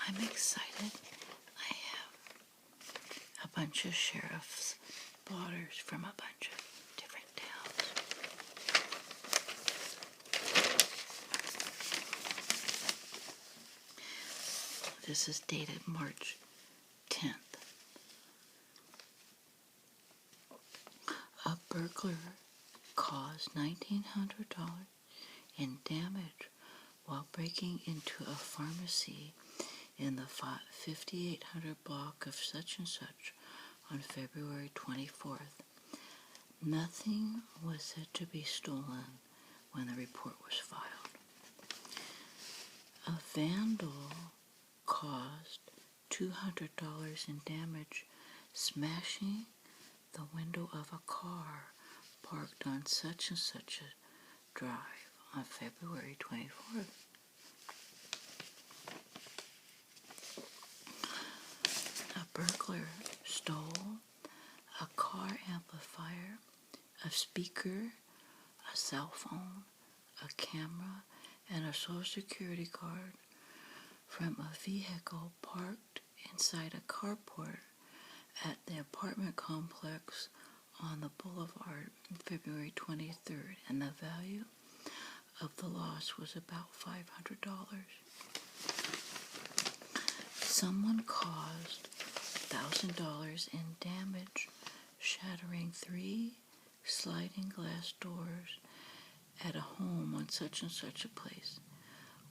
I'm excited. I have a bunch of sheriff's blotters from a bunch of different towns. This is dated March 10th. A burglar caused $1,900 in damage while breaking into a pharmacy in the 5800 block of such and such on February 24th. Nothing was said to be stolen when the report was filed. A vandal caused $200 in damage smashing the window of a car parked on such and such a drive on February 24th. A burglar stole a car amplifier, a speaker, a cell phone, a camera, and a social security card from a vehicle parked inside a carport at the apartment complex on the boulevard on February 23rd, and the value of the loss was about $500. Someone caused $1,000 in damage, shattering 3 sliding glass doors at a home on such and such a place.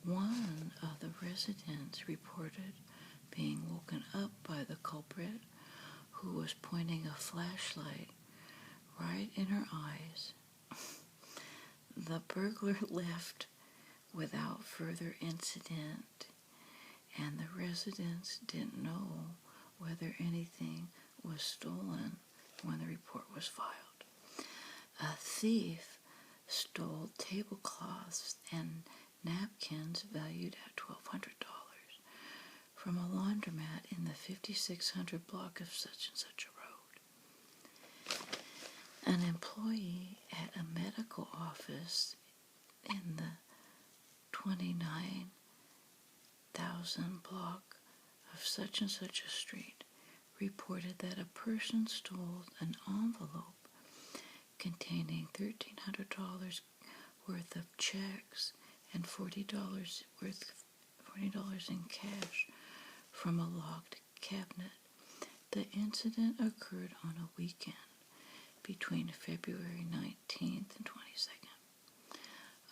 One of the residents reported being woken up by the culprit, who was pointing a flashlight right in her eyes. The burglar left without further incident, and the residents didn't know whether anything was stolen when the report was filed. A thief stole tablecloths and napkins valued at $1,200 from a laundromat in the 5600 block of such and such a road. An employee at a medical office in the 29,000 block of such and such a street reported that a person stole an envelope containing $1,300 worth of checks and $40 in cash from a locked cabinet. The incident occurred on a weekend between February 19th and 22nd.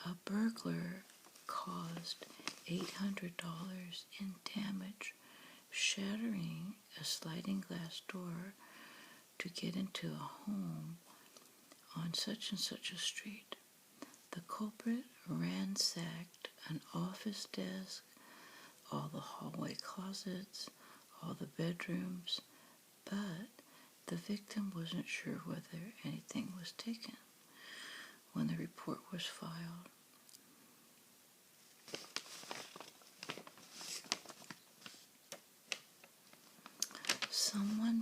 A burglar caused $800 in damage, shattering a sliding glass door to get into a home on such and such a street. The culprit ransacked an office desk, all the hallway closets, all the bedrooms, but the victim wasn't sure whether anything was taken when the report was filed. Someone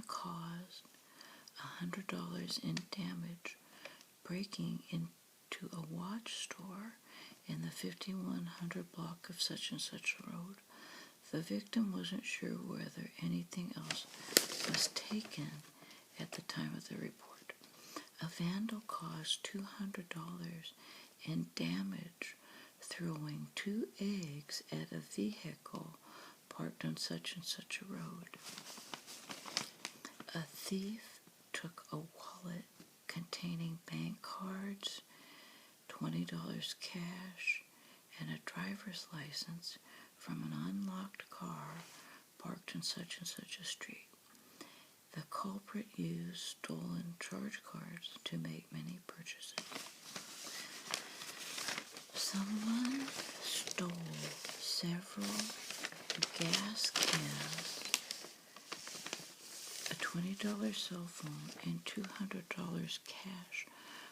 caused $100 in damage breaking into a watch store in the 5100 block of such and such a road. The victim wasn't sure whether anything else was taken at the time of the report. A vandal caused $200 in damage throwing 2 eggs at a vehicle parked on such and such a road. A thief took a wallet containing bank cards, $20 cash, and a driver's license from an unlocked car parked in such and such a street. The culprit used stolen charge cards to make many purchases. Someone stole several gas cans, a $20 cell phone, and $200 cash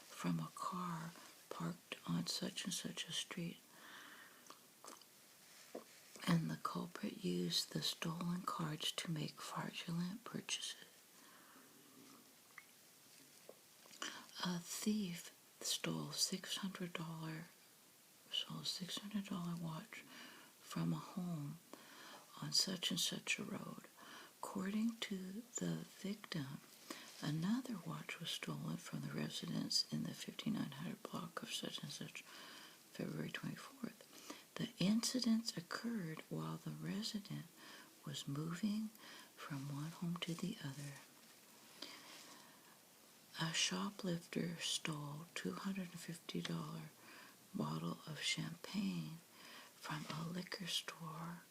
from a car parked on such and such a street. And the culprit used the stolen cards to make fraudulent purchases. A thief stole $600 stole a $600 watch from a home on such and such a road. According to the victim, another watch was stolen from the residence in the 5900 block of such and such February 24th. The incidents occurred while the resident was moving from one home to the other. A shoplifter stole $250 bottle of champagne from a liquor store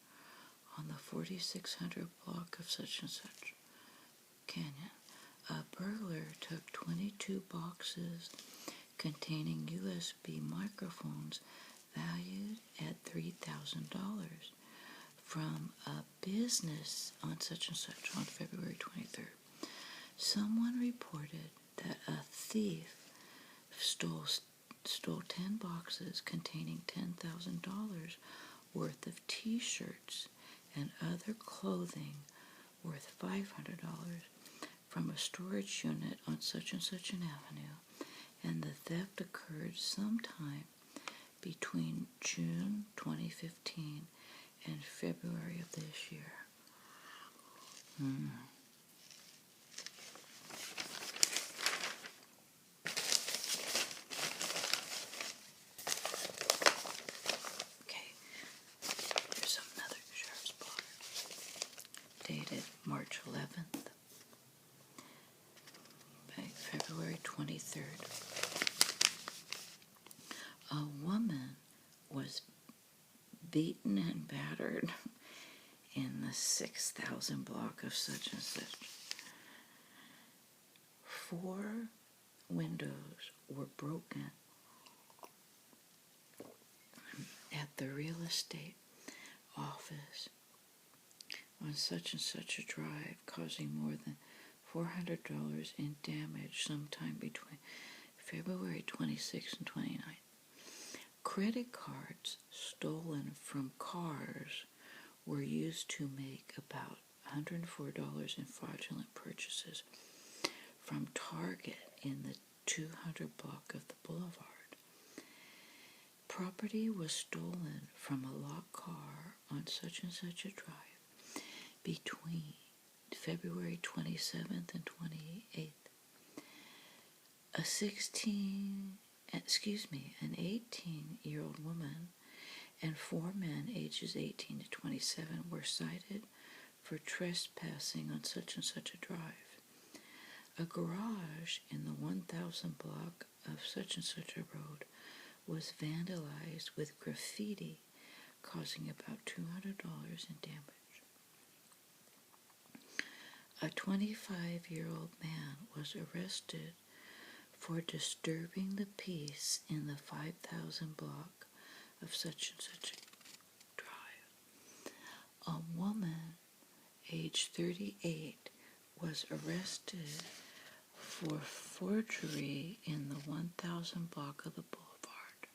on the 4600 block of such and such Canyon. A burglar took 22 boxes containing USB microphones valued at $3,000 from a business on such and such on February 23rd. Someone reported that a thief stole 10 boxes containing $10,000 worth of t-shirts and other clothing worth $500 from a storage unit on such and such an avenue, and the theft occurred sometime between June 2015 and February of this year. Okay, here's another sheriff's blotter, dated March 11th, February 23rd. A woman was beaten and battered in the 6000 block of such and such. 4 windows were broken at the real estate office on such and such a drive, causing more than $400 in damage sometime between February 26 and 29. Credit cards stolen from cars were used to make about $104 in fraudulent purchases from Target in the 200 block of the boulevard. Property was stolen from a locked car on such and such a drive between February 27th and 28th. An 18-year-old woman and 4 men ages 18 to 27 were cited for trespassing on such and such a drive. A garage in the 1000 block of such and such a road was vandalized with graffiti, causing about $200 in damage. A 25-year-old man was arrested for disturbing the peace in the 5000 block of such and such a drive. A woman, age 38, was arrested for forgery in the 1000 block of the boulevard.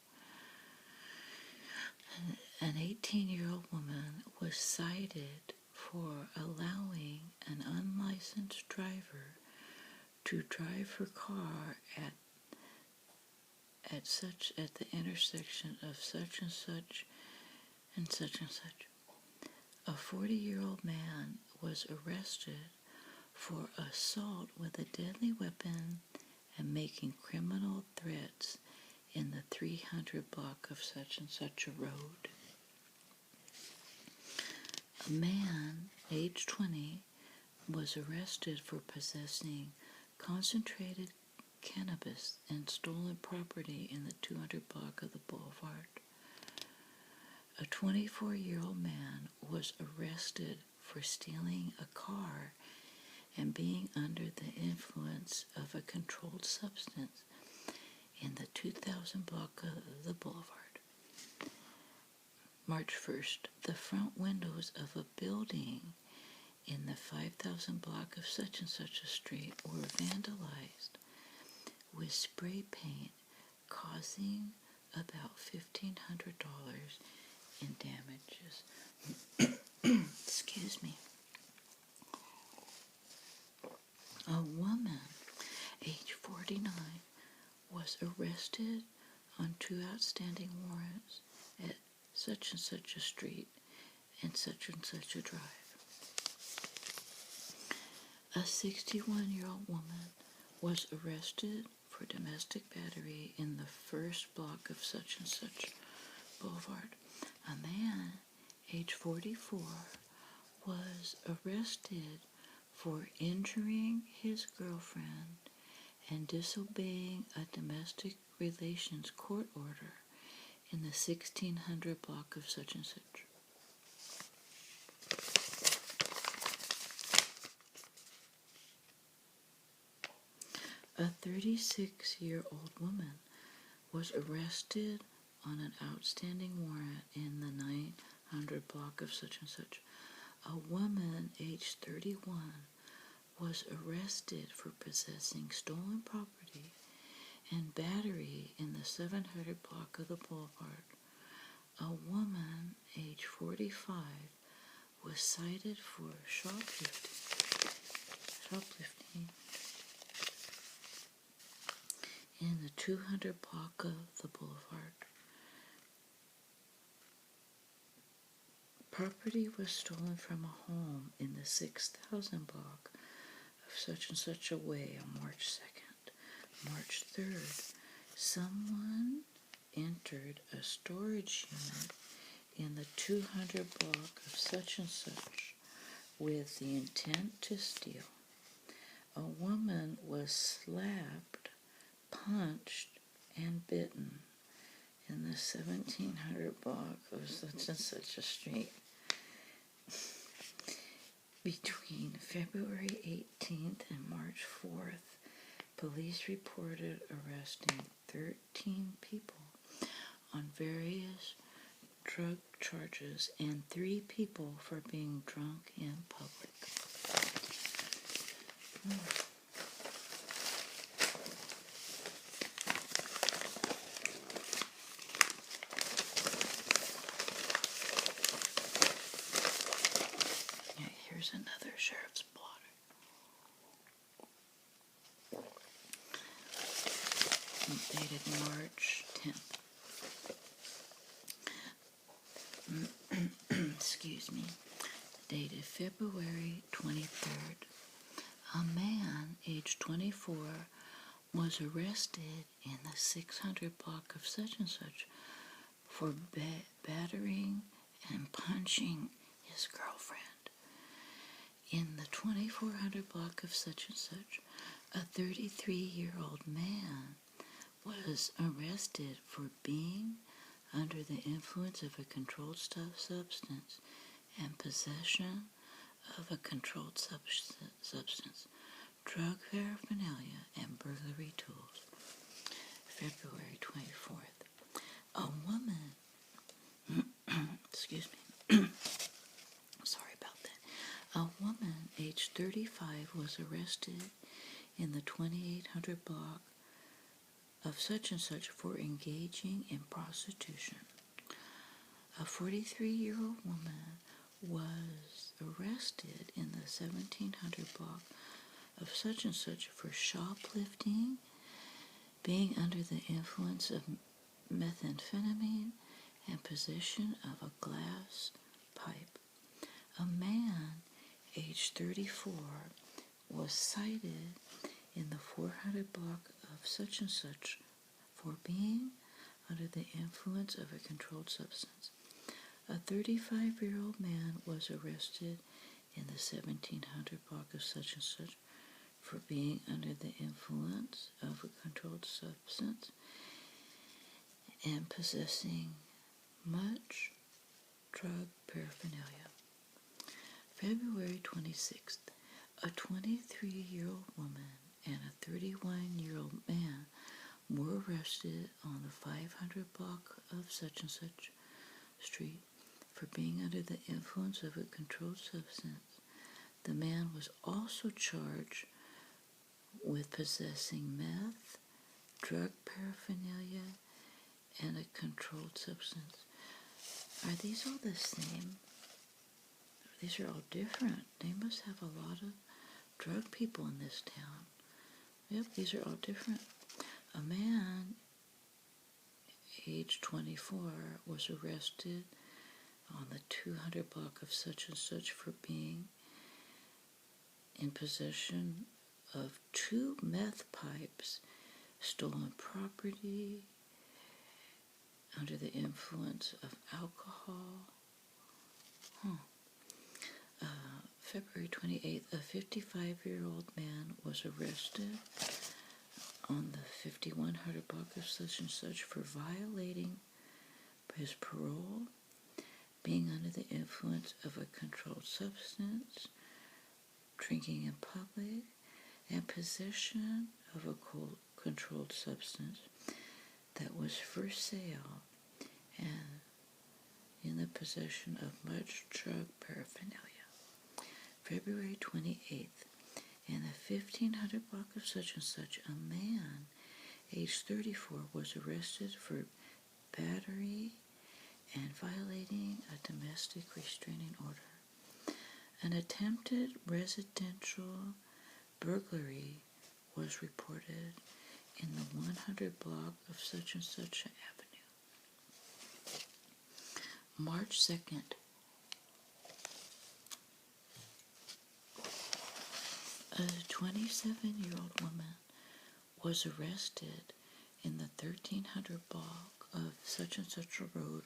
An 18-year-old woman was cited for allowing an unlicensed driver to drive her car at the intersection of such and such and such and such. A 40-year-old man was arrested for assault with a deadly weapon and making criminal threats in the 300 block of such and such a road. A man, age 20, was arrested for possessing concentrated cannabis and stolen property in the 200 block of the boulevard. A 24-year-old man was arrested for stealing a car and being under the influence of a controlled substance in the 2000 block of the boulevard. March 1st, the front windows of a building in the 5000 block of such and such a street were vandalized with spray paint, causing about $1,500 in damages. Excuse me. A woman, age 49, was arrested on 2 outstanding warrants at such and such a street and such a drive. A 61-year-old woman was arrested for domestic battery in the first block of such and such boulevard. A man, age 44, was arrested for injuring his girlfriend and disobeying a domestic relations court order in the 1600 block of such and such. A 36-year-old woman was arrested on an outstanding warrant in the 900 block of such and such. A woman aged 31 was arrested for possessing stolen property and battery in the 700 block of the boulevard. A woman aged 45 was cited for shoplifting in the 200 block of the boulevard. Property was stolen from a home in the 6,000 block of such and such a way on March 2nd. March 3rd, someone entered a storage unit in the 200 block of such and such with the intent to steal. A woman was slapped, punched, and bitten in the 1700 block of such and such a street. Between February 18th and March 4th, police reported arresting 13 people on various drug charges and 3 people for being drunk in public. Here's another sheriff's blotter. Dated March 10th. Excuse me. Dated February 23rd. A man, aged 24, was arrested in the 600 block of such and such for battering and punching his girlfriend. In the 2400 block of such and such, a 33-year-old man was arrested for being under the influence of a controlled substance and possession of a controlled substance, drug paraphernalia, and burglary tools. February 24th. A woman, excuse me, sorry about that. A woman aged 35 was arrested in the 2800 block of such and such for engaging in prostitution. A 43-year-old woman was arrested in the 1700 block of such and such for shoplifting, being under the influence of methamphetamine, and possession of a glass pipe. A man, aged 34, was cited in the 400 block of such and such for being under the influence of a controlled substance. A 35-year-old man was arrested in the 1700 block of such and such for being under the influence of a controlled substance and possessing much drug paraphernalia. February 26th, a 23-year-old woman and a 31-year-old man were arrested on the 500 block of such and such street for being under the influence of a controlled substance. The man was also charged with possessing meth, drug paraphernalia, and a controlled substance. Are these all the same? These are all different. They must have a lot of drug people in this town. Yep, these are all different. A man age 24, was arrested on the 200 block of such and such for being in possession of 2 meth pipes, stolen property, under the influence of alcohol. February 28th, a 55-year-old man was arrested on the 5100 block of such and such for violating his parole, being under the influence of a controlled substance, drinking in public, and possession of a controlled substance that was for sale and in the possession of much drug paraphernalia. February 28th, in the 1500 block of such and such, a man, age 34, was arrested for battery and violating a domestic restraining order. An attempted residential burglary was reported in the 100 block of such and such avenue. March 2nd, a 27-year-old woman was arrested in the 1300 block of such and such a road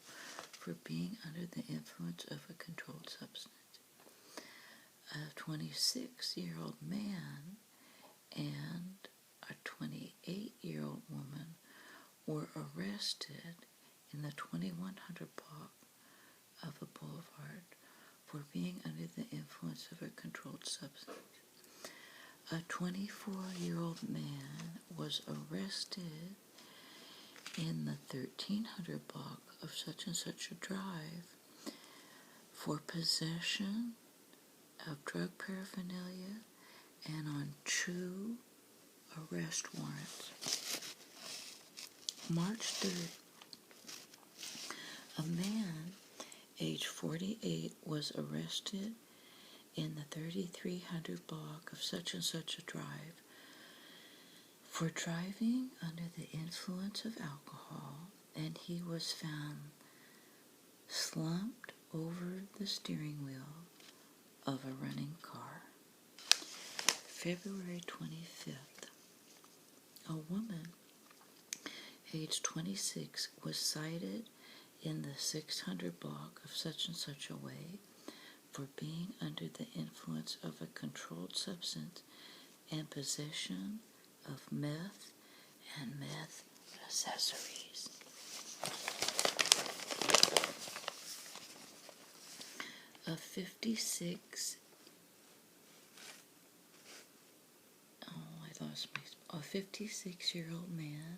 for being under the influence of a controlled substance. A 26-year-old man and a 28-year-old woman were arrested in the 2100 block of a boulevard for being under the influence of a controlled substance. A 24-year-old man was arrested in the 1300 block of such and such a drive for possession of drug paraphernalia and on 2 arrest warrants. March 3rd, a man, age 48, was arrested in the 3300 block of such and such a drive for driving under the influence of alcohol, and he was found slumped over the steering wheel of a running car. February 25th, a woman, age 26, was cited in the 600 block of such and such a way for being under the influence of a controlled substance and possession of meth and meth accessories. A 56-year-old man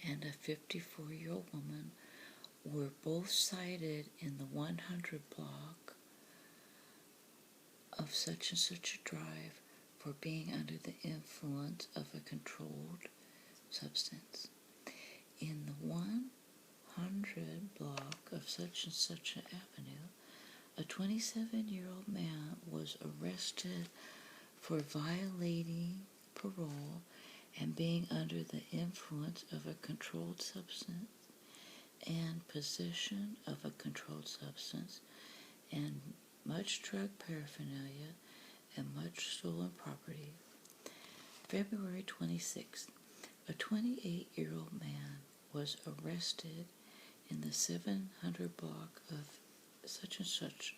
and a 54-year-old woman were both cited in the 100 block of such and such a drive for being under the influence of a controlled substance. In the 100 block of such and such an avenue, a 27-year-old man was arrested for violating parole and being under the influence of a controlled substance and possession of a controlled substance and much drug paraphernalia and much stolen property. February 26th, a 28-year-old man was arrested in the 700 block of such and such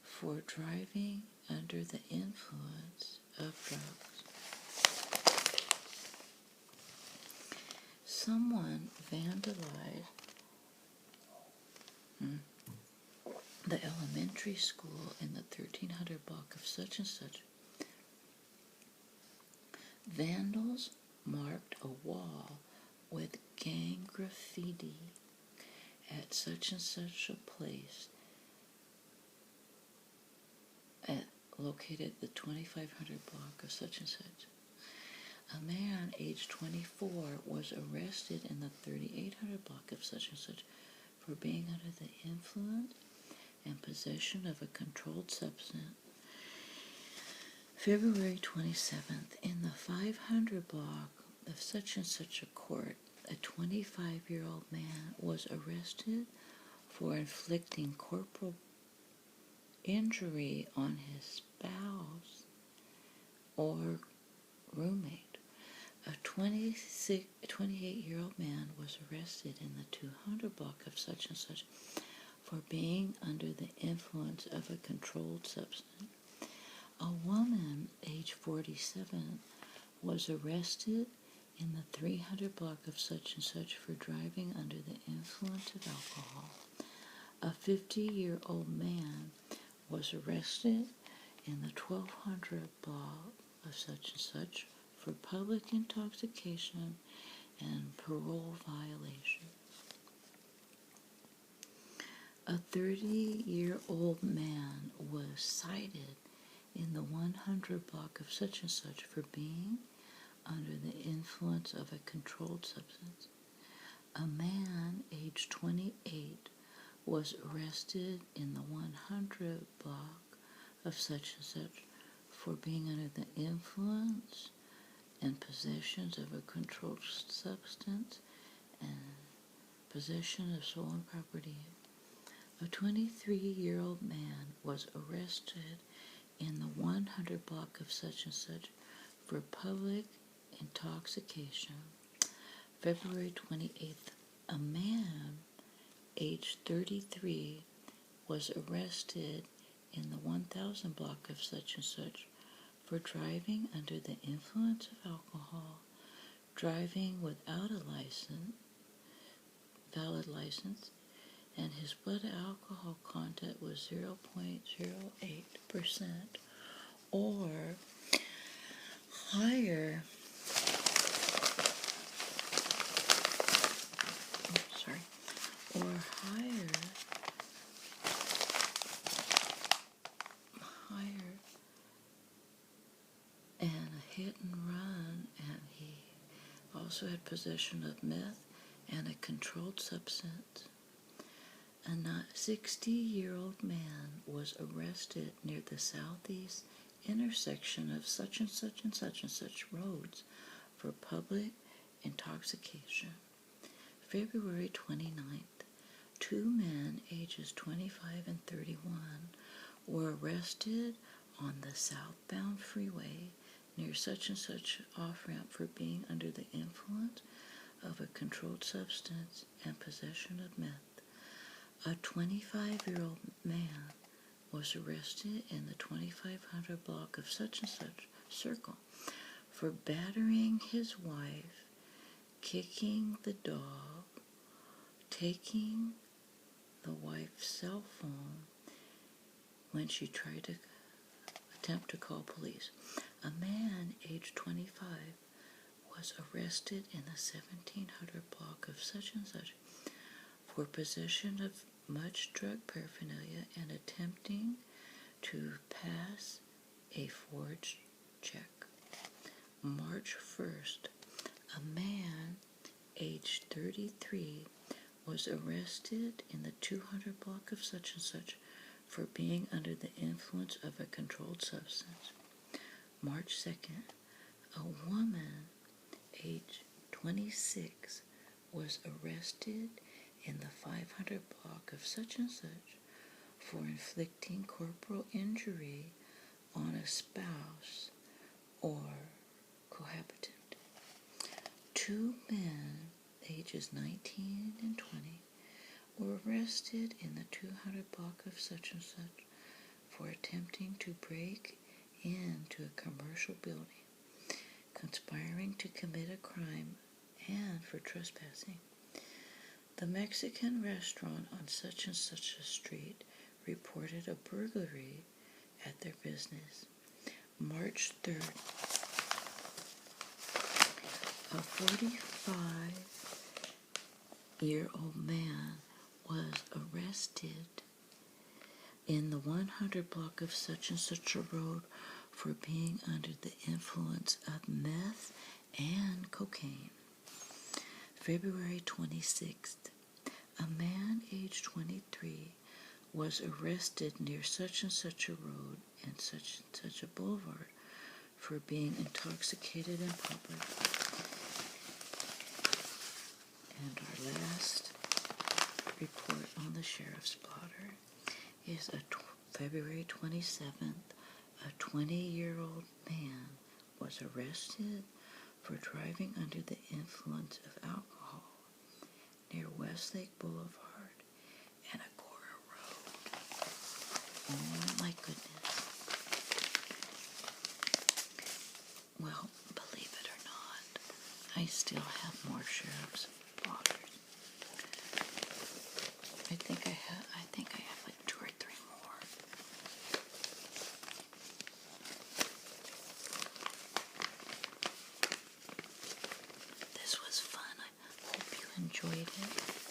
for driving under the influence of drugs. Someone vandalized the elementary school in the 1300 block of such and such. Vandals marked a wall with gang graffiti at such and such a place located the 2500 block of such and such. A man aged 24 was arrested in the 3800 block of such and such for being under the influence and possession of a controlled substance. February 27th, in the 500 block of such and such a court, a 25-year-old man was arrested for inflicting corporal injury on his spouse or roommate. A 28-year-old man was arrested in the 200 block of such and such for being under the influence of a controlled substance. A woman, age 47, was arrested in the 300 block of such and such for driving under the influence of alcohol. A 50-year-old man was arrested in the 1200 block of such and such for public intoxication and parole violation. A 30-year-old man was cited in the 100 block of such and such for being under the influence of a controlled substance. A man, age 28, was arrested in the 100 block of such and such for being under the influence and possessions of a controlled substance and possession of stolen property. A 23-year-old man was arrested in the 100 block of such and such for public intoxication. February 28th, a man, age 33, was arrested in the 1000 block of such and such for driving under the influence of alcohol, driving without a valid license, and his blood alcohol content was 0.08% or higher. And a hit and run, and he also had possession of meth and a controlled substance. A 60-year-old man was arrested near the southeast intersection of such and such and such and such roads for public intoxication. February 29th, two men ages 25 and 31 were arrested on the southbound freeway near such and such off-ramp for being under the influence of a controlled substance and possession of meth. A 25-year-old man was arrested in the 2500 block of such and such circle for battering his wife, kicking the dog, taking the wife's cell phone when she tried to attempt to call police. A man aged 25 was arrested in the 1700 block of such and such for possession of much drug paraphernalia and attempting to pass a forged check. March 1st, a man aged 33 was arrested in the 200 block of such and such for being under the influence of a controlled substance. March 2nd, a woman aged 26 was arrested in the 500 block of such and such for inflicting corporal injury on a spouse or cohabitant. Two men, ages 19 and 20, were arrested in the 200 block of such and such for attempting to break into a commercial building, conspiring to commit a crime, and for trespassing. The Mexican restaurant on such and such a street reported a burglary at their business. March 3rd, a 45-year-old man was arrested in the 100 block of such and such a road for being under the influence of meth and cocaine. February 26th, a man aged 23 was arrested near such and such a road and such a boulevard for being intoxicated in public. report on the sheriff's blotter is February 27th, a 20-year-old man was arrested for driving under the influence of alcohol near Westlake Boulevard and Agora Road. Oh my goodness. Well, believe it or not, I still have more sheriff's blotters. I think I have like 2 or 3 more. This was fun. I hope you enjoyed it.